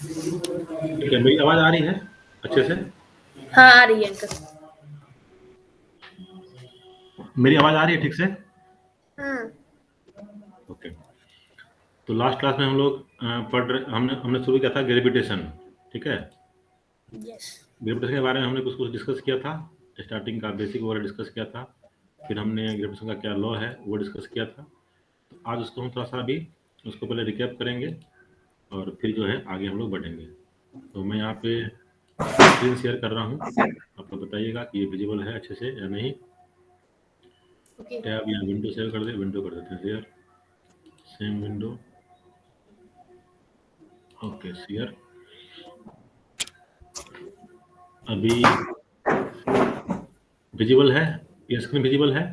ठीक है, मेरी आवाज आ रही है अच्छे से? हाँ आ रही है अंकल। मेरी आवाज आ रही है ठीक से? हम्म। ओके। तो लास्ट क्लास में हम लोग पढ़ रहे हमने हमने शुरू किया था ग्रेविटेशन। ठीक है, यस। ग्रेविटेशन के बारे में हमने कुछ कुछ डिस्कस किया था। स्टार्टिंग का बेसिक वगैरह डिस्कस किया था। फिर हमने ग्रेविटेशन का क्या लॉ है वो डिस्कस किया था। तो आज उसको हम थोड़ा सा अभी उसको पहले रिकैप करेंगे और फिर जो है आगे हम लोग बढ़ेंगे। तो मैं यहाँ पे स्क्रीन शेयर कर रहा हूँ, आप लोग बताइएगा कि ये विजिबल है अच्छे से या नहीं। ओके। टैब या विंडो सेव कर दे, विंडो कर देते हैं share, same window. Okay share. अभी विजिबल है, ये स्क्रीन विजिबल है?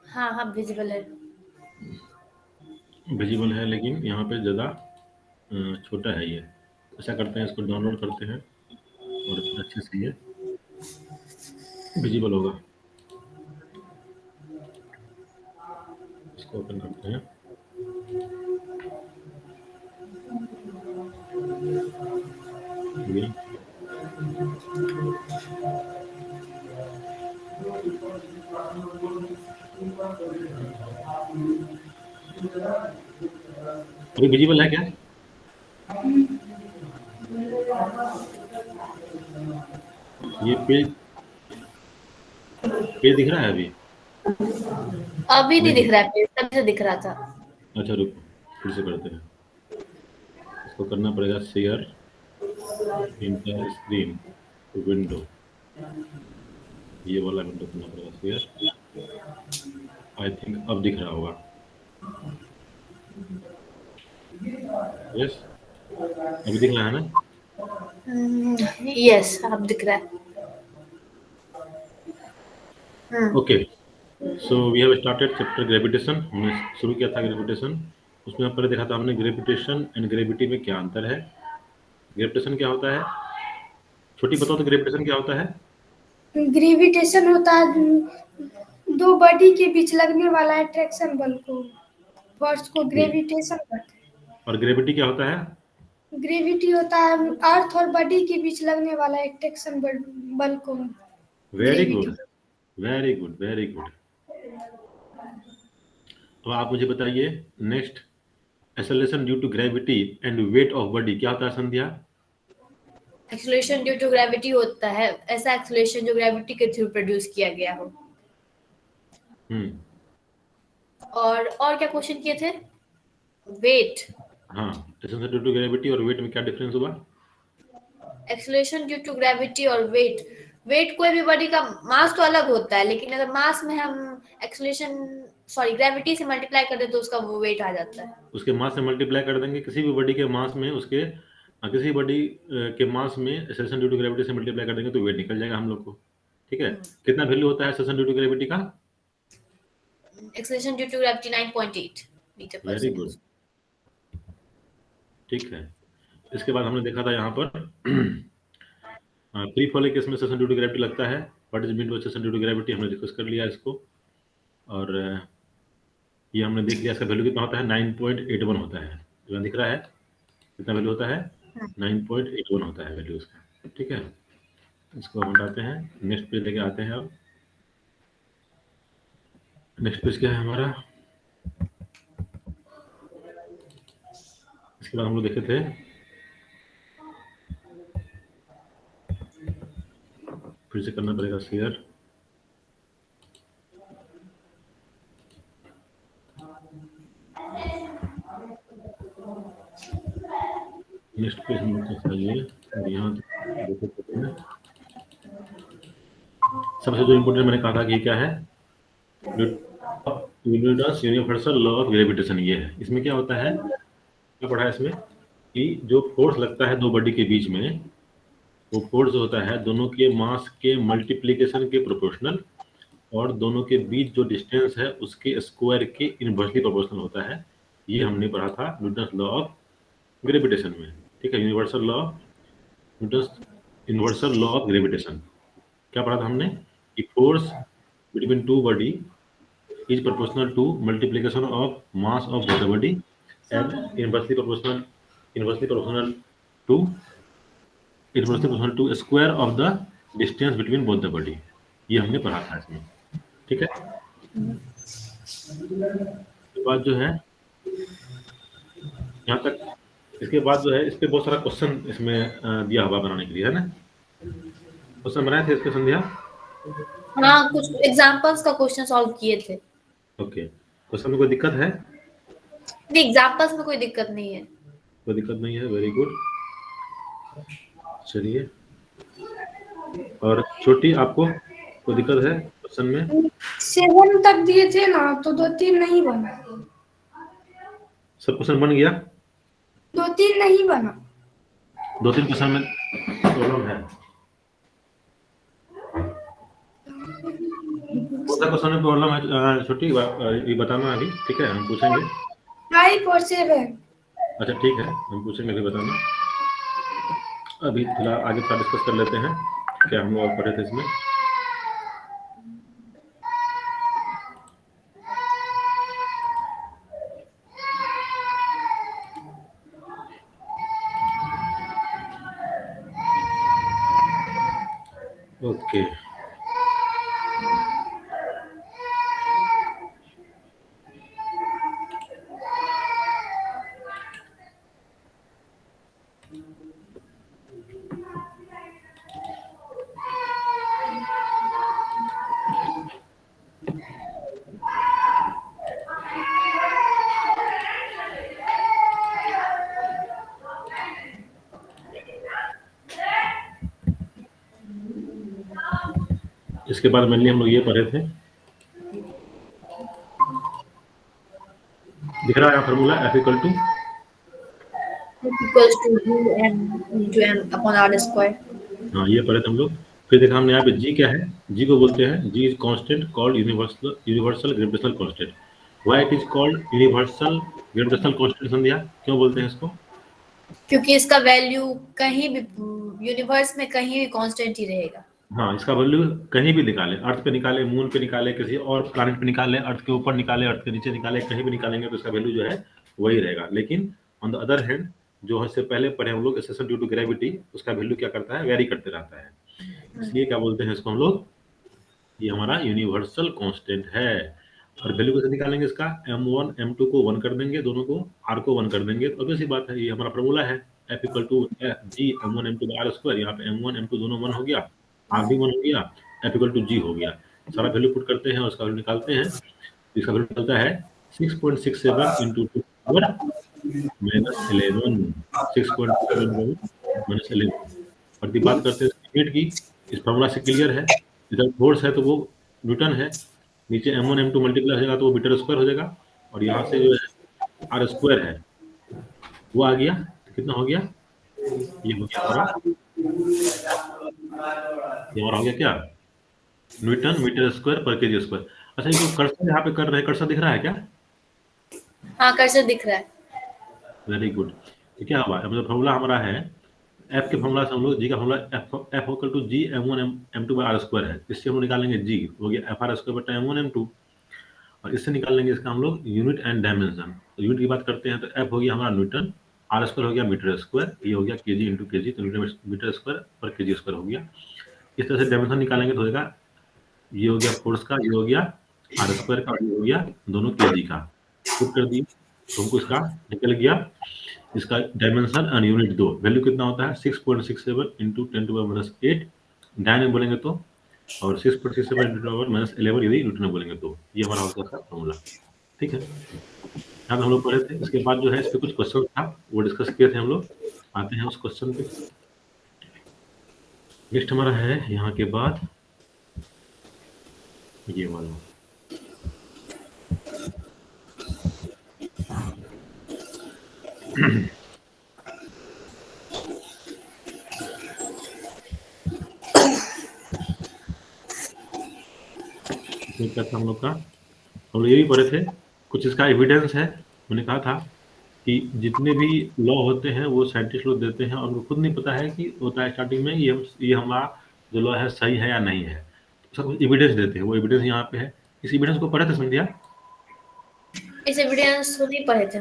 हाँ हाँ विजिबल है। विजिबल है लेकिन यहाँ पे ज़्यादा छोटा है ये। ऐसा करते हैं, इसको डाउनलोड करते हैं और फिर अच्छे से ये विजिबल होगा। इसको ओपन करते हैं। ये अभी विजिबल है क्या? ये पेज पेज दिख रहा है अभी? अभी नहीं नहीं दिख दिख रहा है, तब से दिख रहा था। अच्छा रुको, फिर से करते हैं। इसको करना पड़ेगा शेयर इंटर स्क्रीन विंडो, ये वाला विंडो करना पड़ेगा शेयर। आई थिंक अब दिख रहा होगा। यस, अभी दिख रहा है ना? यस अब दिख रहा है। Okay, so we have started chapter gravitation. हमने शुरू किया था ग्रेविटेशन। उसमें पहले देखा था हमने ग्रेविटेशन एंड ग्रेविटी में क्या अंतर है। ग्रेविटेशन क्या होता है? छोटी बताओ तो ग्रेविटेशन क्या होता है? ग्रेविटेशन होता है दो बॉडी के बीच लगने वाला अट्रैक्शन बल को, फोर्स को ओके, ग्रेविटेशन कहते हैं। और ग्रेविटी क्या होता है? ग्रेविटी होता है अर्थ और बॉडी के बीच लगने वाला अट्रैक्शन बल को very gravity. Good, very good, very good. तो आप मुझे बताइए next, acceleration due to gravity and weight of body क्या होता है Sandhya? Acceleration due to gravity होता है ऐसा एक्सेलरेशन जो ग्रेविटी के थ्रू प्रोड्यूस किया गया हो। हम्म, और क्या क्वेश्चन किए थे? वेट। हाँ, एक्सेलरेशन ड्यू टू ग्रेविटी और वेट में क्या डिफरेंस हुआ? एक्सेलरेशन ड्यू टू ग्रेविटी और वेट, वेट कोई भी बॉडी का मास तो अलग होता है, लेकिन अगर मास में हम एक्सेलरेशन ग्रेविटी से मल्टीप्लाई कर दे तो उसका वो वेट आ जाता है। उसके मास से मल्टीप्लाई कर देंगे, किसी भी बॉडी के मास में उसके किसी बॉडी के मास में एक्सेलरेशन ड्यू टू ग्रेविटी से मल्टीप्लाई कर देंगे तो वेट निकल जाएगा हम लोग को। ठीक है, कितना वैल्यू होता है एक्सेलरेशन ड्यू टू ग्रेविटी का? Acceleration due to gravity 9.8 metre per very good, second. ठीक है। इसके बाद हमने देखा था यहाँ पर फ्री फॉल केस में एक्सेलरेशन ड्यू टू ग्रेविटी लगता है। What is mean by acceleration due to gravity हमने डिस्कस कर लिया इसको। और ये हमने देख लिया, इसका वैल्यू कितना होता है? 9.81 होता है। जो दिख रहा है कितना वैल्यू होता है? 9.81 होता है वैल्यू इसका। ठीक है, इसको हम हटाते हैं, नेक्स्ट पेज लेके आते हैं। अब नेक्स्ट पेज क्या है हमारा? इसके बाद हम लोग देखे थे फिर से करना पड़ेगा शेयर। नेक्स्ट पेज हम लोग का चाहिए और यहाँ देख सकते हैं। सबसे जो इम्पोर्टेंट मैंने कहा था कि क्या है, Newton's universal law of gravitation, ये है। इसमें क्या होता है, क्या पढ़ा है इसमें कि जो फोर्स लगता है दो बॉडी के बीच में, वो फोर्स जो होता है दोनों के मास के मल्टीप्लिकेशन के प्रोपोर्शनल, और दोनों के बीच जो डिस्टेंस है उसके स्क्वायर के इनवर्सली प्रोपोर्शनल होता है। ये हमने पढ़ा था न्यूटन्स लॉ ऑफ ग्रेविटेशन में। ठीक है, universal law, Newton's universal law of gravitation. क्या पढ़ा था हमने कि force between two body is proportional to multiplication of mass of the body and inversely proportional to square of the distance between both the body। ये हमने पढ़ा था इसमें, ठीक है। इसके बाद जो है यहाँ तक, इसके बाद जो है इस पे बहुत सारा क्वेश्चन इसमें दिया हुआ बनाने के लिए, है ना। क्वेश्चन बनाए थे इसके संध्या? हाँ, कुछ एग्जांपल्स का क्वेश्चन सॉल्व किए थे। ओके, क्वेश्चन में कोई दिक्कत है? नहीं, एग्जांपल्स में कोई दिक्कत नहीं है। कोई दिक्कत नहीं है, वेरी गुड। चलिए, और छोटी आपको कोई दिक्कत है क्वेश्चन में? 7 तक दिए थे ना, तो 2-3 नहीं बना। सब क्वेश्चन बन गया? 2-3 नहीं बना। 2-3 क्वेश्चन में प्रॉब्लम है। कौन सा क्वेश्चन में प्रॉब्लम है छोटी, ये बताना अभी, ठीक है, हम पूछेंगे। 5 और 7। अच्छा ठीक है, हम पूछेंगे, अभी बताना। अभी फिलहाल आगे थोड़ा डिस्कस कर लेते हैं क्या हम लोग पढ़े थे इसमें। ओके, इसके बाद मेनली हम लोग ये पढ़े थे, दिख रहा है formula F equal to U/m/r²। हाँ, ये पढ़े थे हम लोग। फिर देखा हमने यहाँ पे G क्या है, G को बोलते हैं G is constant called universal gravitational constant. Why it is called universal gravitational constant Sandhya, क्यों बोलते हैं इसको? क्योंकि इसका वैल्यू कहीं भी यूनिवर्स में कहीं भी कांस्टेंट ही रहेगा। हाँ, इसका वैल्यू कहीं भी निकाले, अर्थ पे निकाले, मून पे निकाले, किसी और प्लैनेट पे निकाले, अर्थ के ऊपर निकाले, अर्थ के नीचे निकाले, कहीं भी निकालेंगे तो इसका वैल्यू जो है वही रहेगा। लेकिन ऑन द अदर हैंड, जो इससे पहले पढ़े हम लोग, एक्सेशन ड्यू टू ग्रेविटी, उसका वैल्यू क्या करता है, वेरी करते रहता है। इसलिए क्या बोलते हैं इसको हम लोग, ये हमारा यूनिवर्सल कांस्टेंट है। और वैल्यू कैसे निकालेंगे इसका, m1 m2 को 1 कर देंगे, दोनों को, r को 1 कर देंगे, तो obvious सी बात है, ये हमारा फार्मूला है F equal to G m1 m2 r square. यहाँ पे m1 m2 दोनों 1 हो गया, r भी 1 हो गया, F इक्वल टू G हो गया। सारा वैल्यू पुट करते हैं, उसका वैल्यू निकालते हैं। इसका वैल्यू निकलता है 6.67 इंटू 2 पावर -11, 6.67 -11। और की बात करते हैं स्पीड की, इस फार्मूला से क्लियर है, इधर फोर्स है तो वो न्यूटन है, नीचे m1 m2 मल्टीप्लाई हो जाएगा तो वो मीटर स्क्वायर हो जाएगा, और यहाँ से जो है r स्क्वायर है वो आ गया, तो कितना हो गया, ये हो गया हमारा, ये हमारा हो गया क्या, न्यूटन मीटर स्क्वायर पर केजी स्क्वायर। अच्छा, ये जो कर्सर यहाँ पे कर रहे हैं, कर्सर दिख रहा है क्या? हाँ, कर्सर दिख रहा है। Very good. तो क्या हुआ, मतलब फार्मूला हमारा है, एफ के फार्मूला से हम लोग जी का formula F equal to G m1 m2 by r square है। इससे हम लोग निकालेंगे जी, हो गया एफ आर स्क्वायर बटा m1 m2, और इससे निकाल लेंगे इसका हम लोग यूनिट एंड डायमेंशन। तो यूनिट की बात करते हैं तो एफ हो गया हमारा न्यूटन, आर स्क्वायर हो गया मीटर स्क्वायर, ये हो गया केजी इंटू केजी, तो मीटर स्क्वायर पर केजी स्क्वायर हो गया। इस तरह से डायमेंशन निकालेंगे तो हो जाएगा, ये हो गया फोर्स का, ये हो गया आर स्क्वायर का, ये हो गया दोनों केजी का। पुट कर दिए तो हमको इसका निकल गया, इसका डायमेंशन एंड यूनिट दो, वैल्यू कितना होता है 6.67 इंटू 10⁻⁸ डायन में बोलेंगे तो, और 6.67 इंटू 10⁻11 यदि न्यूटन में बोलेंगे तो, ये हमारा होता है फॉर्मूला। ठीक है, यहाँ पे हम लोग पढ़े थे। इसके बाद जो है इस पे कुछ क्वेश्चन था वो डिस्कस किए थे हम लोग, आते हैं उस क्वेश्चन पे। नेक्स्ट हमारा है यहाँ के बाद ये वाला, क्या था हम लोग का, हम लोग ये भी पढ़े थे, कुछ इसका एविडेंस है। मैंने कहा था कि जितने भी लॉ होते हैं वो साइंटिस्ट लोग देते हैं और उनको खुद नहीं पता है कि होता है स्टार्टिंग में ये हमारा जो लॉ है सही है या नहीं है, तो सब एविडेंस देते हैं। वो एविडेंस यहाँ पे है, इस एविडेंस को पढ़े थे संध्या? इस एविडेंस को नहीं पढ़े थे।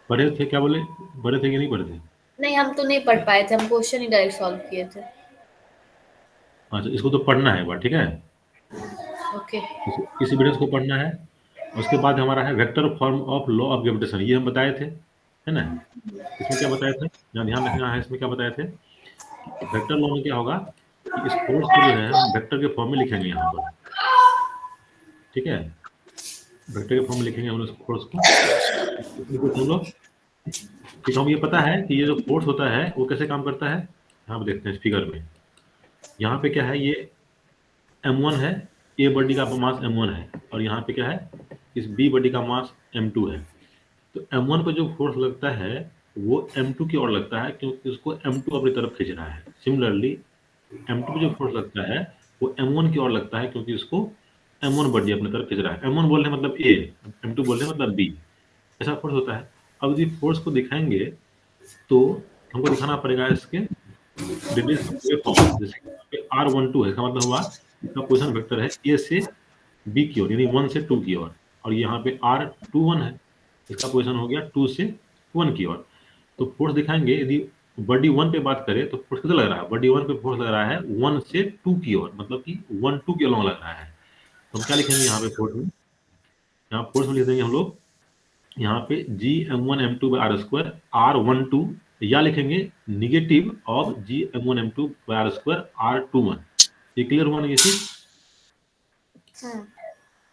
पढ़े थे, क्या बोले, पढ़े थे कि नहीं पढ़े थे? नहीं, हम तो नहीं पढ़ पाए थे, हम क्वेश्चन ही डायरेक्ट सॉल्व किए थे। अच्छा, इसको तो पढ़ना है एक बार, ठीक है? ओके। इस एविडेंस को पढ़ना है। उसके बाद हमारा है vector form of law of gravitation, ये हम बताए थे, है ना? इसमें क्या बताए थे, यहाँ ध्यान रखना है, इसमें क्या बताए थे, वेक्टर लॉ में क्या होगा कि इस फोर्स को जो है हम वेक्टर के फॉर्म में लिखेंगे यहाँ पर, ठीक है? वेक्टर के फॉर्म में लिखेंगे हम लोग इस फोर्स को, हम लोग, ठीक है? हमें ये पता है कि ये जो फोर्स होता है वो कैसे काम करता है, यहाँ पे देखते हैं इस फिगर में। यहाँ पे क्या है, ये m1 है, ए बॉडी का मास m1 है, और यहाँ पे क्या है, इस बी बॉडी का मास m2 है। तो m1 पे जो फोर्स लगता है वो m2 की ओर लगता है, क्योंकि उसको m2 अपनी तरफ खींच रहा है। सिमिलरली m2 पे जो फोर्स लगता है वो m1 की ओर लगता है, क्योंकि उसको m1 बॉडी अपनी तरफ खींच रहा है। m1 बोल रहे हैं मतलब a, m2 बोल रहे हैं मतलब b, ऐसा फोर्स होता है। अब यदि फोर्स को दिखाएंगे तो हमको दिखाना पड़ेगा इसके रेडियस फॉर्म, जैसे r12 है, इसका मतलब हुआ इसका पोजीशन वेक्टर है a से b की ओर, यानी 1 से 2 की ओर, और यहाँ पे r21 है, इसका पोजीशन हो गया 2 से 1 की ओर। तो फोर्स दिखाएंगे, यदि बॉडी 1 पे बात करें तो फोर्स कितना लग रहा है, बॉडी 1 पे फोर्स लग रहा है 1 से 2 की ओर, मतलब कि 1 2 के अलॉन्ग लग रहा है। तो हम क्या लिखेंगे यहाँ पे फोर्स में, यहाँ फोर्स में लिख देंगे हम लोग यहाँ पे Gm1m2 by R square R12, या लिखेंगे negative of Gm1m2 by R square R21। ये क्लियर हुआ ना ये चीज,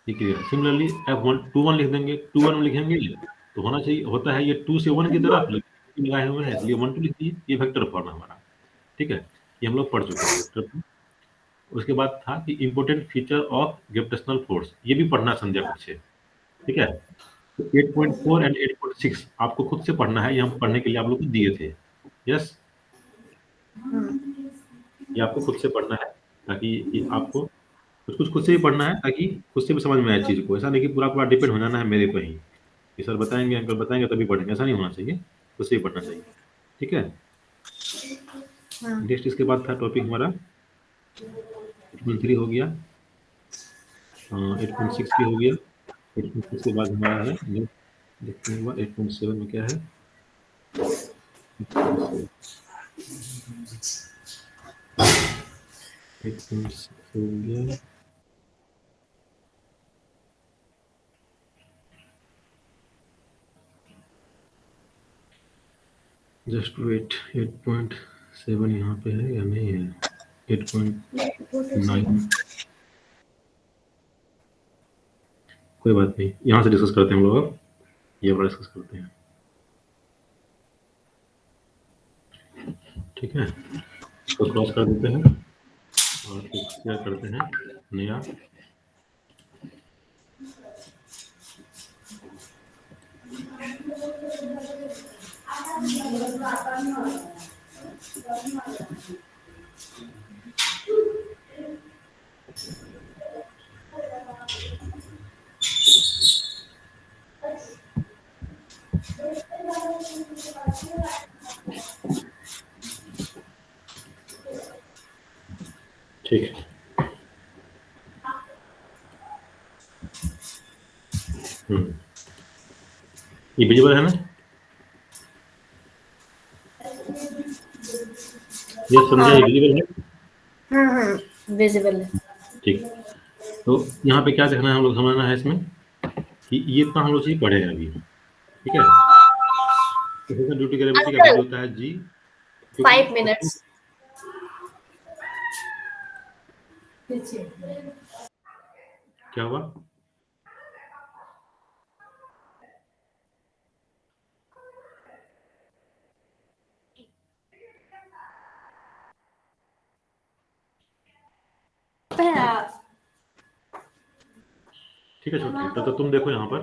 ये क्लियर। सिमिलरली F121 लिख देंगे, 21 में लिखेंगे तो होना चाहिए, होता है ये 2 से 1 की तरफ लगाए हुए हैं, इसलिए 1 2 लिख दिए, ये वेक्टर फॉर्म है हमारा, ठीक है? ये हम लोग पढ़ चुके हैं वेक्टर। उसके बाद था कि important feature of gravitational force, ये भी पढ़ना संध्या पीछे, ठीक है? तो 8.4 एंड 8.6 आपको खुद से पढ़ना है, ये हम पढ़ने के लिए आप लोग को दिए थे। यस, ये आपको खुद से पढ़ना है, ताकि ये आपको कुछ कुछ खुद से भी पढ़ना है, ताकि खुद से भी समझ में आए चीज को। ऐसा नहीं कि पूरा पूरा डिपेंड हो जाना है मेरे पे ही, कि सर बताएंगे अंकल बताएंगे तभी पढ़ेंगे, ऐसा नहीं होना चाहिए, खुद से ही पढ़ना चाहिए, ठीक है? नेक्स्ट इसके बाद था टॉपिक हमारा 8.3 हो गया, 8.6 भी हो गया। 8.6 के बाद हमारा है देखते हैं 8.7 में क्या है। 8.6 हो गया, जस्ट वेट, 8.7 यहाँ पे है या नहीं है, 8.9, कोई बात नहीं, यहाँ से डिस्कस करते हैं हम लोग, अब ये वाला डिस्कस करते हैं, ठीक है? इसको क्रॉस कर देते हैं और शेयर करते हैं नया। ठीक है, ये विजिबल है ना, ये संध्या विजिबल है, विजिबल है। ठीक। तो यहाँ पे क्या देखना है हम लोग, समझना है इसमें कि ये इतना हम लोग चीज पढ़े हैं अभी, ठीक है? तो ड्यूटी ग्रेविटी का वैल्यू होता है जी, 5 मिनट्स। क्या हुआ, ठीक है छोटे, तब तो तुम देखो यहाँ पर,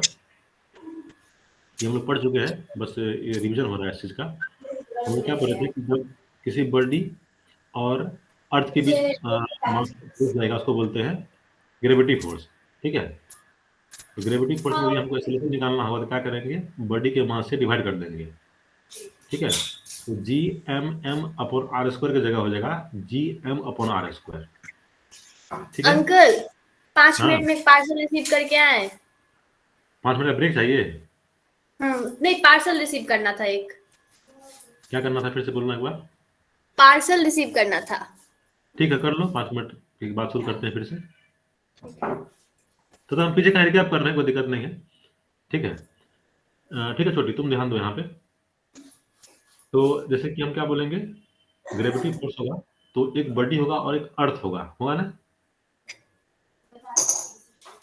ये हम लोग पढ़ चुके हैं, बस ये रिवीजन हो रहा है इस चीज का। हम लोग क्या पढ़े थे कि जब किसी बॉडी और अर्थ के बीच मास फोर्स जाएगा, उसको बोलते हैं ग्रेविटी फोर्स, ठीक है? तो ग्रेविटी फोर्स में भी हमको एक्सेलरेशन निकालना होगा, तो क्या करेंगे, बॉडी के मास से डिवाइड कर देंगे, ठीक है? तो G M M upon R square की जगह हो जाएगा G M upon R square, ठीक है? अंकल 5 हाँ, मिनट में पार्सल रिसीव करके आए। 5 मिनट का ब्रेक चाहिए, नहीं, पार्सल रिसीव करना था एक। क्या करना था, फिर से बोलना एक बार। पार्सल रिसीव करना था। ठीक है, कर लो, 5 मिनट की बात शुरू करते हैं फिर से। तो हम पीछे का रिकैप कर रहे हैं, कोई दिक्कत नहीं है। ठीक है, ठीक है छोटी, तुम ध्यान दो यहाँ पे। तो जैसे कि हम क्या बोलेंगे, ग्रेविटी फोर्स होगा तो एक बॉडी होगा और एक अर्थ होगा ना।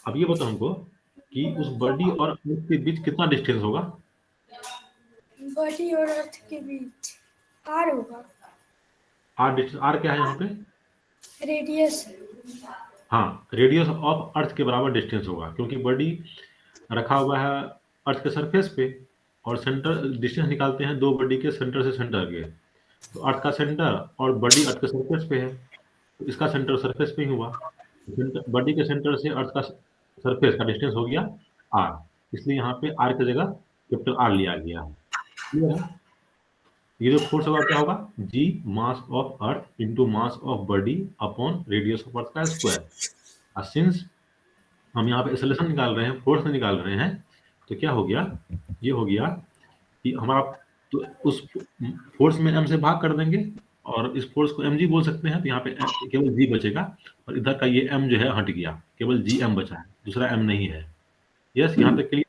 अब ये बताओ हमको कि उस बॉडी और अर्थ के बीच कितना डिस्टेंस होगा। बॉडी और अर्थ के बीच आर होगा। आर डिस्टेंस, आर क्या है यहाँ पे? रेडियस। हाँ, रेडियस ऑफ अर्थ के बराबर डिस्टेंस होगा, क्योंकि बॉडी रखा हुआ है अर्थ के सरफेस पे, और सेंटर डिस्टेंस निकालते हैं दो बॉडी के सेंटर से सेंटर के। तो अर्थ का सेंटर और बॉडी अर्थ के सरफेस पे है, तो इसका सेंटर सरफेस पे ही हुआ। बॉडी के सेंटर से अर्थ का सरफेस का डिस्टेंस हो गया आर, इसलिए यहाँ पे आर की जगह कैपिटल आर लिया गया। क्लियर है? ये जो फोर्स होगा क्या होगा, G mass of earth into mass of body upon radius of earth का स्क्वायर। सिंस हम यहाँ पे एक्सेलरेशन निकाल रहे हैं, फोर्स निकाल रहे हैं, तो क्या हो गया, ये हो गया कि हमारा, तो उस फोर्स में m से भाग कर देंगे और इस फोर्स को mg बोल सकते हैं। तो यहाँ पे केवल g बचेगा और इधर का ये m जो है हट गया, केवल gm बचा है, दूसरा m नहीं है। यस, यहाँ तक क्लियर?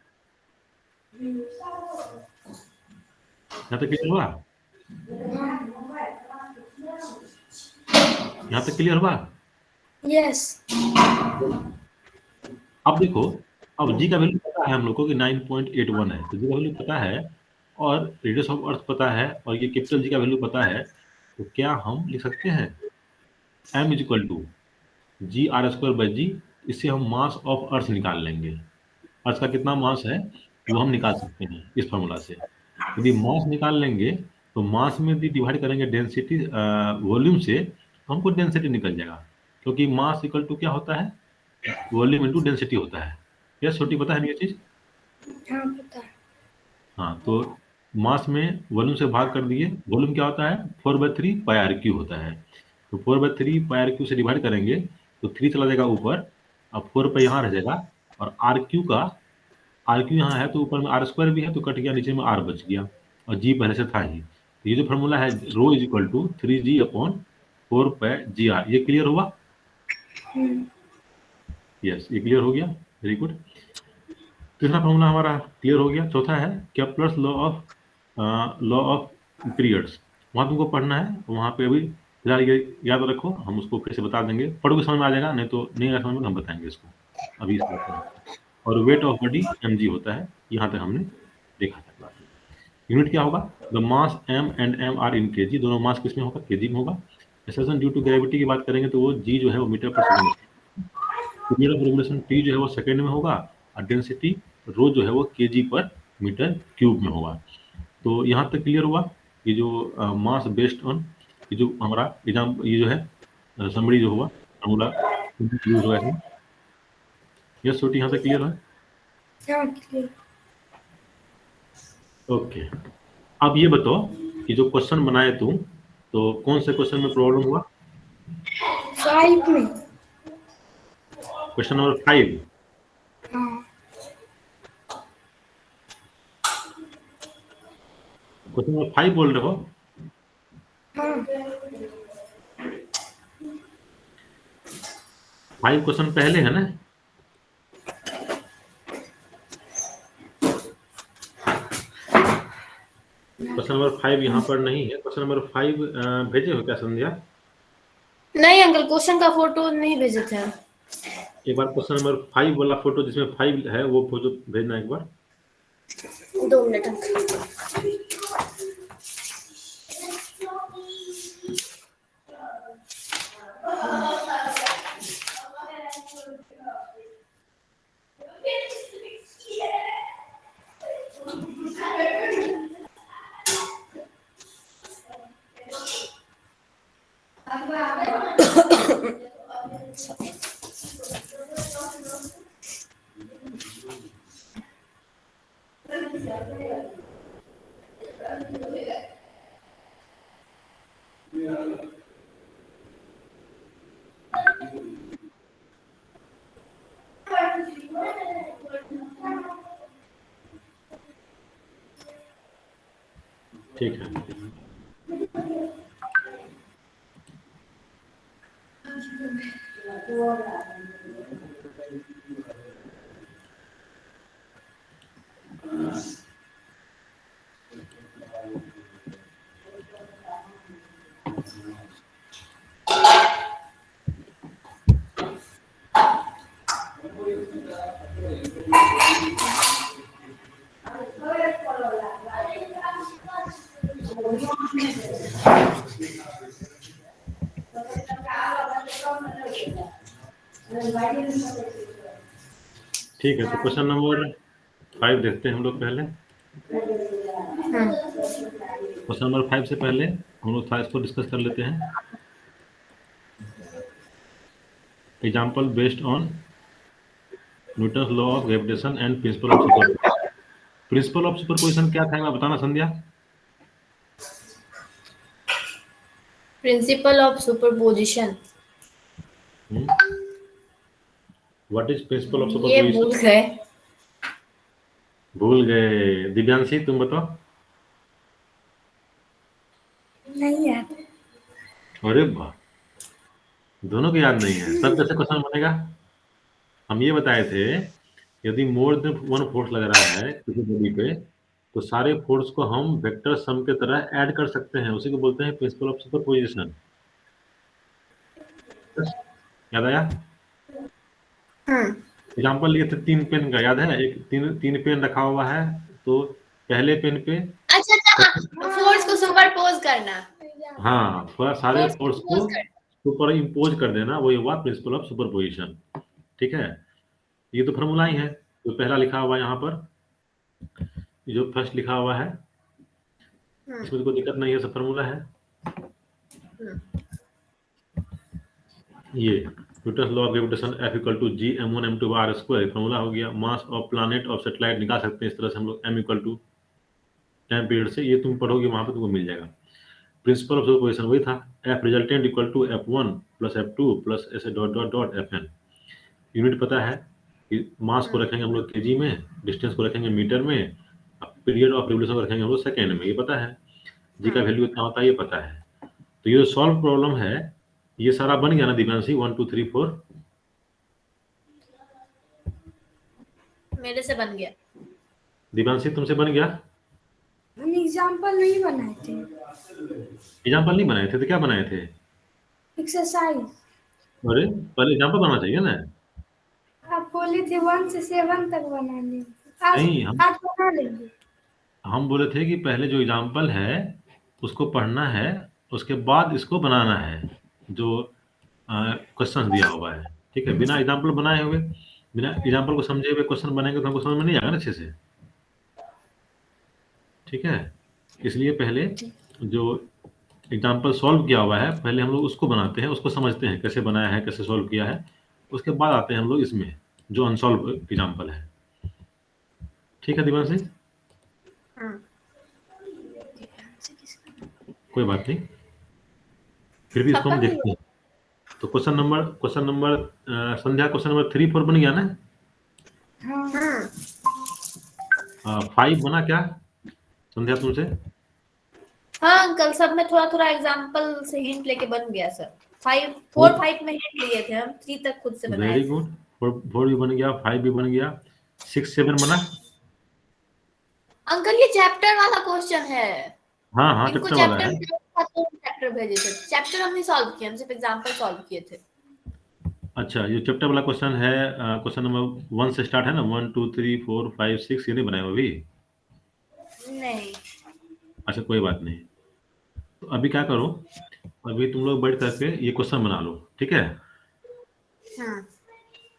यहाँ तक क्लियर हुआ? यहाँ तक क्लियर हुआ? यस। अब देखो, अब g का वैल्यू पता है हम लोग को कि 9.81 है, तो g का वैल्यू पता है और रेडियस ऑफ अर्थ पता है और ये कैपिटल G का वैल्यू पता है, तो क्या हम लिख सकते हैं m is equal to g R square by G. इससे हम मास ऑफ अर्थ निकाल लेंगे, अर्थ का कितना मास है वो हम निकाल सकते हैं इस फॉर्मूला से। यदि मास निकाल लेंगे तो मास में यदि डिवाइड करेंगे डेंसिटी वॉल्यूम से, तो हमको डेंसिटी निकल जाएगा, क्योंकि मास इक्वल टू क्या होता है, वॉल्यूम इंटू डेंसिटी होता है। यस छोटी, पता है ये चीज? हाँ पता है। हाँ, तो मास में वॉल्यूम से भाग कर दिए, वॉल्यूम क्या होता है 4/3 पाई आर क्यू होता है। तो 4/3 पाई आर क्यू से डिवाइड करेंगे तो 3 चला जाएगा ऊपर, अब 4 पे यहाँ रह जाएगा, और आर क्यू यहाँ है तो ऊपर में आर स्क्वायर भी है तो कट गया, नीचे में आर बच गया और जी पहले से था ही। तो ये जो फॉर्मूला है rho is equal to 3g upon 4 pi G R. ये क्लियर हुआ? यस, ये क्लियर हो गया, वेरी गुड। तीसरा फॉर्मूला हमारा क्लियर हो गया। चौथा है केपलर्स लॉ ऑफ पीरियड्स। वहाँ तुमको पढ़ना है, वहाँ पे अभी फिलहाल ये याद रखो, हम उसको फिर से बता देंगे, पढ़ोगे समझ में आ जाएगा, नहीं तो नहीं आया समझ में हम बताएंगे इसको अभी इस बात में। और वेट ऑफ बॉडी mg होता है, यहाँ तक हमने देखा था क्लास में। यूनिट क्या होगा, the mass m and m are in kg, दोनों मास किसमें होगा, kg में होगा। एक्सेलरेशन ड्यू टू ग्रेविटी की बात करेंगे तो वो g जो है वो मीटर पर second, period of revolution t जो है वो सेकंड में होगा, और डेंसिटी रो जो है वो kg पर मीटर क्यूब में होगा। तो यहाँ तक क्लियर हुआ? ये जो मास बेस्ड ऑन, ये जो हमारा एग्जाम, ये जो है समरी जो हुआ फॉर्मूला यूज हुआ है। यस छोटी, यहाँ तक क्लियर है? हाँ क्लियर। ओके, अब ये बताओ कि जो क्वेश्चन बनाए तुम, तो कौन से क्वेश्चन में प्रॉब्लम हुआ? 5 में। Question number 5। हाँ। क्वेश्चन नंबर 5 बोल रहे हो? हाँ 5 क्वेश्चन पहले है ना? क्वेश्चन नंबर 5 यहाँ पर नहीं है। क्वेश्चन नंबर 5 भेजे हो क्या संध्या? नहीं अंकल, क्वेश्चन का फोटो नहीं भेजे थे। एक बार क्वेश्चन नंबर 5 वाला फोटो जिसमें 5 है वो फोटो भेजना एक बार। 2 मिनट अंकल। ठीक है। ठीक है, तो क्वेश्चन नंबर 5 देखते हैं हम लोग पहले। क्वेश्चन नंबर 5 से पहले हम लोग थोड़ा इसको डिस्कस कर लेते हैं। Example based on Newton's law of gravitation and principle of superposition. Principle of superposition क्या था, मैं बताना Sandhya. Principle of superposition what is principle of ये सुपरपोजिशन? भूल गए। भूल गए। दिव्यांशी तुम बताओ। नहीं याद। अरे वाह, दोनों को याद नहीं है, तब कैसे क्वेश्चन बनेगा? हम ये बताए थे यदि मोर देन वन फोर्स लग रहा है किसी बॉडी पे तो सारे फोर्स को हम वेक्टर सम के तरह ऐड कर सकते हैं, उसी को बोलते हैं प्रिंसिपल ऑफ सुपरपोजिशन। याद आया? एग्जाम्पल लिए थे 3 पेन का, याद है? एक तीन पेन रखा हुआ है, तो पहले पेन पे अच्छा अच्छा, फोर्स को सुपरपोज करना। हाँ थोड़ा सारे फोर्स फोर्स को सुपरपोज करना। सुपर इम्पोज कर देना, वही हुआ प्रिंसिपल ऑफ सुपरपोजिशन। ठीक है, ये तो फॉर्मूला ही है जो पहला लिखा हुआ है यहाँ पर, जो फर्स्ट लिखा हुआ है इसमें तो कोई दिक्कत नहीं है, सब फॉर्मूला है। ये Newton's law of gravitation F equal to G m1 m2 r square formula हो गया। Mass of planet of satellite निकाल सकते हैं इस तरह से हम लोग, m equal to time period से, ये तुम पढ़ोगे वहां पे तुमको मिल जाएगा। प्रिंसिपल ऑफ सुपरपोजिशन वही था, F resultant equal to F1 plus F2 plus ऐसे dot dot dot Fn। Unit पता है कि मास को रखेंगे हम लोग केजी में, डिस्टेंस को रखेंगे मीटर में, पीरियड ऑफ रिवोल्यूशन को रखेंगे हम लोग सेकेंड में, ये पता है। जी का वैल्यू इतना होता है ये पता है। तो ये जो सॉल्व प्रॉब्लम है ये सारा बन गया ना दिव्यांशी? 1 2 3 4 मेरे से बन गया। दिव्यांशी तुमसे बन गया? हम एग्जाम्पल नहीं बनाए थे, एग्जाम्पल नहीं बनाए थे तो क्या बनाए थे? एक्सरसाइज। अरे पहले एग्जाम्पल बनाना चाहिए ना। आप बोले थे 1 से 7 तक बनाने, आज नहीं, आज बना लेंगे। हम बोले थे कि पहले जो एग्जाम्पल है उसको पढ़ना है, उसके बाद इसको बनाना है जो क्वेश्चन दिया हुआ है। ठीक है, बिना एग्जाम्पल बनाए हुए, बिना एग्जाम्पल को समझे हुए क्वेश्चन बनेंगे तो हमको समझ में नहीं आएगा ना अच्छे से। ठीक है, इसलिए पहले जो एग्जाम्पल सॉल्व किया हुआ है पहले हम लोग उसको बनाते हैं, उसको समझते हैं कैसे बनाया है, कैसे सॉल्व किया है, उसके बाद आते हैं हम लोग इसमें जो अनसॉल्व एग्जाम्पल है। ठीक है दिवान सिंह, कोई बात नहीं, फिर भी इसको हम देखते हैं। तो क्वेश्चन नंबर संध्या क्वेश्चन नंबर 3 4 बन गया ना? हाँ 5 बना क्या संध्या तुमसे? हाँ अंकल, सब में थोड़ा थोड़ा एग्जांपल से हिंट लेके बन गया सर। 4 5 में हिंट लिए थे हम, 3 तक खुद से बनाए वेरी थे। गुड। 4 भी बन गया, 5 भी बन गया, 6 7 बना? अंकल ये चैप्टर वाला क्वेश्चन है। हाँ हाँ इनको चैप्टर वाला है। चैप्टर भेजे थे, चैप्टर हमने सॉल्व किया, हम सिर्फ एग्जांपल सॉल्व किए थे। अच्छा, ये चैप्टर वाला क्वेश्चन है, क्वेश्चन नंबर 1 से स्टार्ट है ना, 1 2 3 4 5 6, ये नहीं बनाए हो अभी? नहीं। अच्छा कोई बात नहीं, तो अभी क्या करो, अभी तुम लोग बैठ करके ये क्वेश्चन बना लो, ठीक है?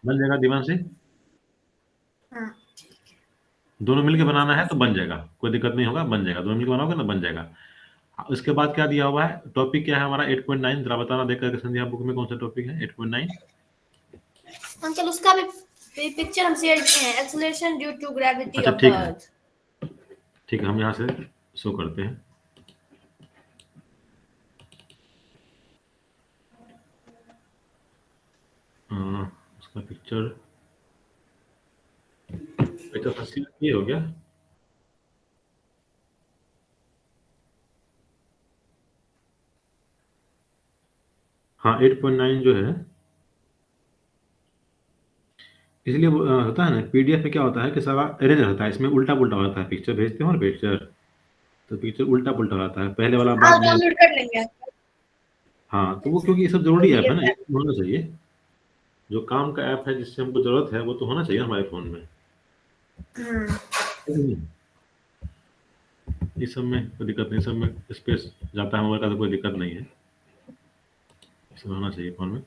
बन जाएगा दिवान से? दोनों मिलके बनाना है तो बन जाएगा, कोई दिक्कत नहीं होगा, बन जाएगा। दोनों मिलके बनाओगे ना बन जाएगा। उसके बाद क्या दिया हुआ है, टॉपिक क्या है हमारा? 8.9 जरा बताना देख करके संध्या बुक में कौन सा टॉपिक है 8.9? अंकल उसका भी पिक्चर हम शेयर किए हैं, एक्सेलरेशन ड्यू टू ग्रेविटी अच्छा ऑफ द ठीक है, अर्थ। ठीक है, हम यहाँ से शो करते हैं। उसका पिक्चर ये हो गया। हाँ 8.9 जो है, इसलिए होता है ना, पीडीएफ में क्या होता है कि सारा अरेंज रहता है, इसमें उल्टा पुल्टा होता है, पिक्चर भेजते हो ना पिक्चर, तो पिक्चर उल्टा पुल्टा रहता है, पहले वाला हाँ बाद में। डाउनलोड कर लेंगे। हाँ तो वो क्योंकि ये सब जरूरी ऐप है ना, PDF ये सब होना चाहिए, जो काम का ऐप है जिससे हमको जरूरत है वो तो होना चाहिए हमारे फोन में, हम्म, है कि नहीं? इस सब में कोई दिक्कत नहीं, सब में स्पेस जाता है मोबाइल का, तो कोई दिक्कत नहीं है, सब होना चाहिए फोन में।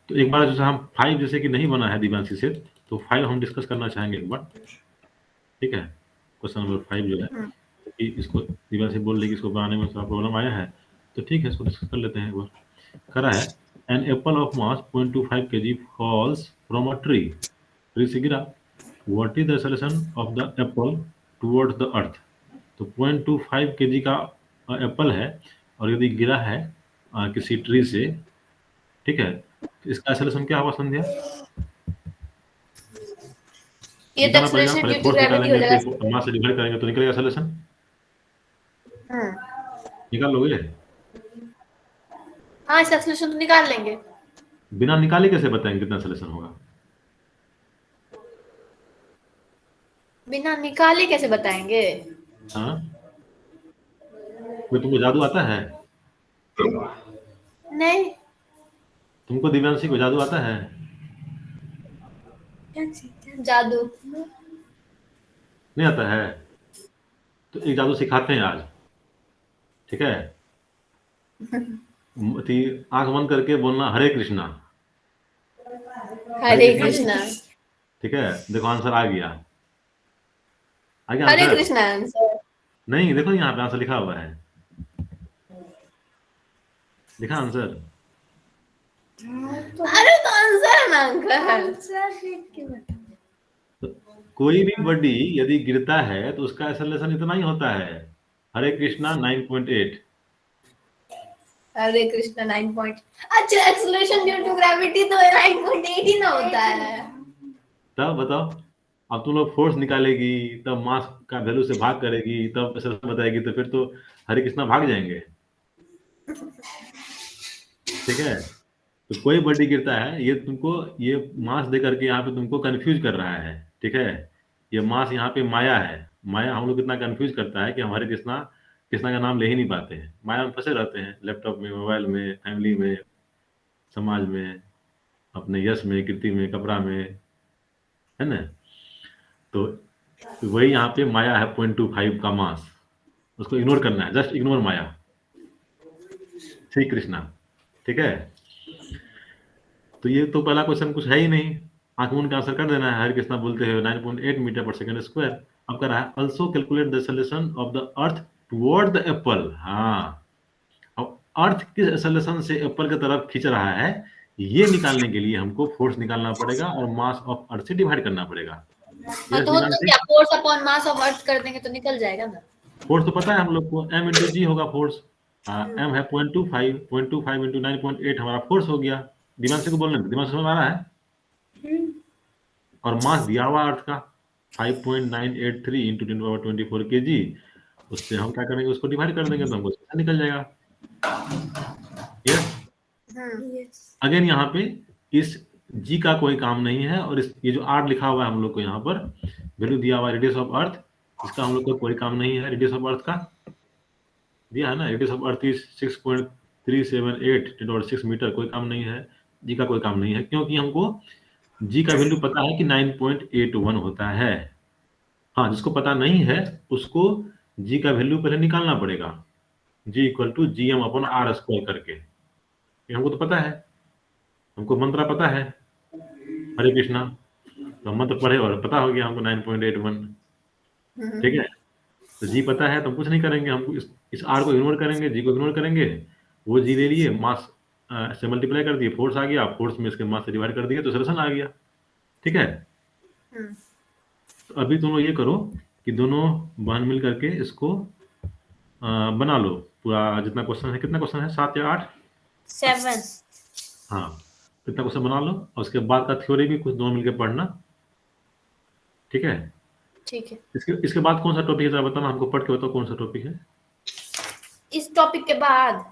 तो एक बार जैसे हम 5 जैसे कि नहीं बना है दिव्यांशी से, तो 5 हम डिस्कस करना चाहेंगे एक बार, ठीक है? क्वेश्चन नंबर 5 जो है हम्म, कि इसको दिव्यांशी बोल रही कि इसको बनाने में थोड़ा प्रॉब्लम आया है, तो ठीक है, इसको डिस्कस कर लेते हैं एक बार। करा है, an apple of mass 0.25 kg falls from a tree, tree से गिरा, what is the solution of the apple towards the earth. तो 0.25 kg का एप्पल है, और यदि गिरा है किसी ट्री से, ठीक है, तो इसका सॉल्यूशन क्या होगा संध्या? ये तो निकालना पड़ेगा, एक्सलेशन पहले ड्यू टू फोर्स ग्रेविटी हो निकालेंगे, जाएगा। फिर मास से डिवाइड करेंगे तो निकलेगा सॉल्यूशन। हम्म, निकाल लोगे? हाँ इसका एक्सलेशन तो निकाल लेंगे। बिना निकाले कैसे बताएंगे कितना सॉल्यूशन होगा? बिना निकाले कैसे बताएंगे? हाँ, कोई तुमको जादू आता है? नहीं। तुमको दिव्यांशी को जादू आता है? जादू। नहीं आता है? तो एक जादू सिखाते हैं आज, ठीक है? आंख बंद करके बोलना हरे कृष्णा। हरे हरे कृष्णा, कृष्णा। ठीक है? देखो आंसर आ गया, आ गया हरे आंसर? कृष्णा आंसर। नहीं, देखो यहाँ पे आंसर लिखा हुआ है, लिखा आंसर। अरे तो आंसर ना अंकल। तो कोई भी बॉडी यदि गिरता है तो उसका एक्सेलरेशन इतना ही होता है, हरे कृष्णा 9.8। हरे कृष्णा 9 पॉइंट। अच्छा एक्सलेशन ड्यू टू ग्रेविटी तो 9.8 ही ना होता है। तब बताओ, अब तुम लोग फोर्स निकालेगी, तब मास का वैल्यू से भाग करेगी, तब एक्सेलरेशन बताएगी, तो फिर तो हरे कृष्णा भाग जाएंगे, ठीक है? तो कोई बॉडी गिरता है, ये तुमको ये मास दे करके यहाँ पे तुमको कंफ्यूज कर रहा है, ठीक है? ये मास यहाँ पे माया है, माया हम लोग इतना कंफ्यूज करता है कि हमारे कृष्णा कृष्णा का नाम ले ही नहीं पाते हैं, माया में फंसे रहते हैं, लैपटॉप में, मोबाइल में, फैमिली में, समाज में, अपने यश में, कीर्ति में, कपड़ा में, है ना? तो वही यहाँ पे माया है 0.25 का मास, उसको इग्नोर करना है, जस्ट इग्नोर माया, श्री कृष्णा, ठीक है? तो ये तो पहला क्वेश्चन कुछ है ही नहीं, आंख मूंद के आंसर कर देना है, हरे कृष्णा बोलते हुए 9.8 मीटर पर सेकंड स्क्वायर। अब कर रहा है also calculate the solution of the earth toward the Apple. हाँ, अब अर्थ किस एक्सेलरेशन से एप्पल की तरफ खींच रहा है, ये निकालने के लिए हमको फोर्स निकालना पड़ेगा और मास ऑफ अर्थ से डिवाइड करना पड़ेगा। हाँ यस तो वो तो दिव्यांशी, क्या फोर्स अपॉन मास ऑफ अर्थ कर देंगे तो निकल जाएगा ना। फोर्स तो पता है हम लोग को, m इंटू जी होगा फोर्स। m है 0.25 इंटू 9.8 हमारा फोर्स हो गया। दिव्यांशी को बोलने दो, दिव्यांशी समझ में आ रहा है? और मास दिया हुआ अर्थ का 5.983 इंटू 10 पावर 24 kg, उससे हम क्या करेंगे, उसको डिवाइड कर देंगे तो हमको सीधा निकल जाएगा। यस, अगेन यहाँ पे इस जी का कोई काम नहीं है, और इस ये जो आर लिखा हुआ है हम लोग को यहाँ पर वैल्यू दिया हुआ है रेडियस ऑफ अर्थ, इसका हम लोग को कोई काम नहीं है, रेडियस ऑफ अर्थ का दिया है ना, radius of earth is 6.378 10 metre, कोई काम नहीं है, जी का कोई काम नहीं है, क्योंकि हमको जी का वैल्यू पता है कि 9.81 होता है। हाँ, जिसको पता नहीं है उसको जी का वैल्यू पहले निकालना पड़ेगा, g equal to G M upon R square करके, ये हमको तो पता है, हमको मंत्र पता है, हरे कृष्णा, तो मंत्र पढ़े और पता हो गया हमको 9.81, ठीक है? तो जी पता है तो हम कुछ नहीं करेंगे, हमको इस आर को इग्नोर करेंगे, जी को इग्नोर करेंगे, वो जी ले लिए, मास से मल्टीप्लाई कर दिए, फोर्स आ गया, फोर्स में इसके मास से डिवाइड कर दिया तो सॉल्यूशन आ गया, ठीक है? तो अभी तुम लोग ये करो कि दोनों बहन मिल करके इसको बना लो, पूरा जितना क्वेश्चन है, कितना क्वेश्चन है, 7 या 8? 7। हाँ, इतना क्वेश्चन बना लो, और उसके बाद का थ्योरी भी कुछ दोनों मिलकर पढ़ना, ठीक है? ठीक है। इसके बाद कौन सा टॉपिक है जरा बताना हमको, पढ़ के बताओ कौन सा टॉपिक है। इस टॉपिक के बाद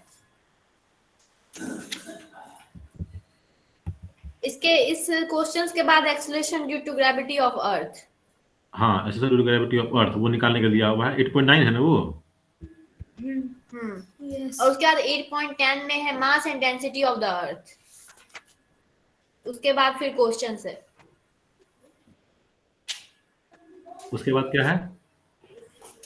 इसके इस क्वेश्चंस के बाद acceleration due to gravity of earth. हाँ, acceleration due to gravity of earth वो निकालने के दिया हुआ है। 8.9 है ना वो। यस और उसके बाद 8.10 में है mass and density of the earth. उसके बाद फिर क्वेश्चंस है। उसके बाद क्या है?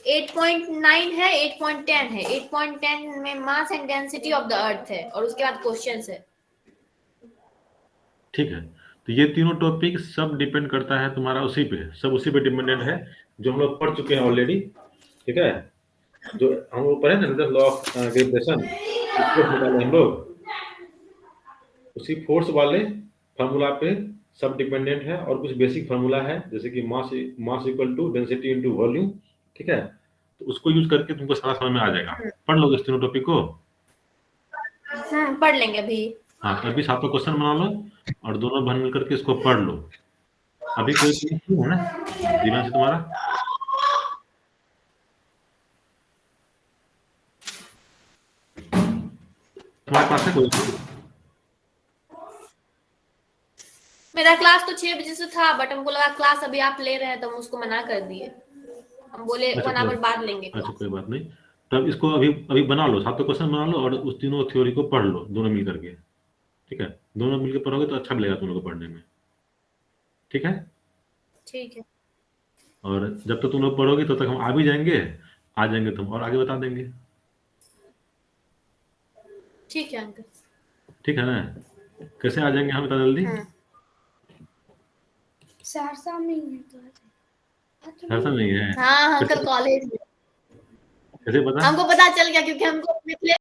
8.9 है, 8.10 है। 8.10 में mass and density of the earth है और उसके बाद क्वेश्चंस है। ठीक है, तो ये तीनों टॉपिक सब डिपेंड करता है तुम्हारा उसी पे, सब उसी पे डिपेंडेंट है जो हम लोग पढ़ चुके हैं ऑलरेडी। ठीक है, जो हम लोग पढ़े ना लॉ ऑफ ग्रेविटेशन, निकाले हम लोग, उसी फोर्स वाले फार्मूला पे सब डिपेंडेंट है। और कुछ बेसिक फार्मूला है जैसे कि mass equal to density into volume. ठीक है, तो उसको यूज करके तुमको सारा समझ में आ जाएगा। पढ़ लोगे इस तीनों टॉपिक को? पढ़ लेंगे अभी। हाँ, अभी 7 क्वेश्चन बना लो और दोनों बहन मिल करके इसको पढ़ लो। अभी कोई क्वेश्चन है ना दिमाग से तुम्हारा? तुम्हारे पास है कोई? मेरा क्लास तो 6 बजे से था, बट हमको लगा क्लास अभी आप ले रहे हैं तो हम उसको मना कर दिए। हम बोले अच्छा 1 आवर बाद लेंगे अच्छा, क्लास। कोई बात नहीं। तब इसको अभी अभी बना लो, 7 क्वेश्चन बना लो और उस तीनों थ्योरी को पढ़ लो दोनों मिल करके। ठीक है, दोनों मिलकर पढ़ोगे तो अच्छा मिलेगा तुम लोग को पढ़ने में। ठीक है, ठीक है। और जब तक तुम लोग पढ़ोगे तब तक हम आ भी जाएंगे, आ जाएंगे तुम और आगे बता देंगे। ठीक है अंकल। ठीक है ना? कैसे आ जाएंगे हम बता जल्दी? सहरसा में ही है तो ऐसा नहीं है, हाँ अंकल कॉलेज में। कैसे पता? हमको पता चल गया क्योंकि हमको पिछले